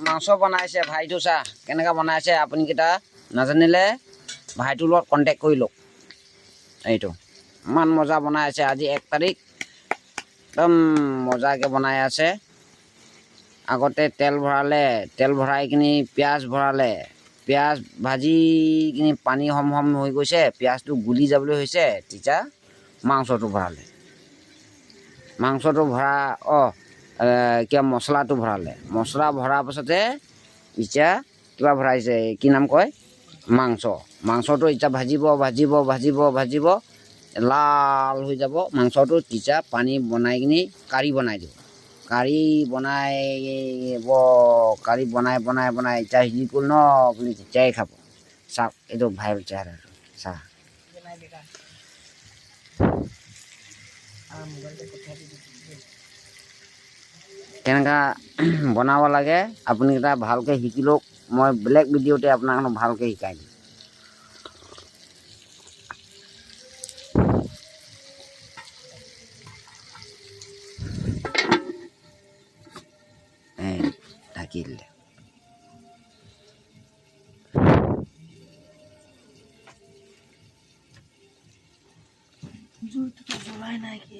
মাংস বনাইছে ভাইটো চা কেনেকৈ বনাইছে আপুনি কেইটা নাজানিলে ভাইটোৰ লগত কণ্টেক্ট কৰি লওক এইটো ইমান মজা বনাই আছে আজি 1 তাৰিখ একদম মজাকৈ বনাই আছে আগতে তেল ভৰালে তেল ভৰাই কিনি পিঁয়াজ ভৰালে পিঁয়াজ ভাজি কিনি পানী হম হৈ গৈছে পিঁয়াজটো গুলি যাবলৈ হৈছে তেতিয়া মাংসটো ভৰালে মাংসটো ভৰা কিবা মছলাটো ভৰালে মছলা ভৰাৰ পাছতে এতিয়া কিবা ভৰাইছে কি নাম কয় মাংসটো এতিয়া ভাজিব লাল হৈ যাব মাংসটো তেতিয়া পানী বনাই কিনি কাঢ়ি বনাই দিব কাঢ়ি বনাই এতিয়া সিজি গ'ল ন আপুনি তেতিয়াই খাব চাওক এইটো ভাইৰেল চেহেৰাটো চাহ কেনেকা বনাব লাগে আপুনি কেইটা ভালকৈ শিকি লওক মই বেলেগ ভিডিঅ'তে আপোনাক ভালকৈ শিকাই দিম ঢাকি দিলে জুইটো জ্বলাই নাই কি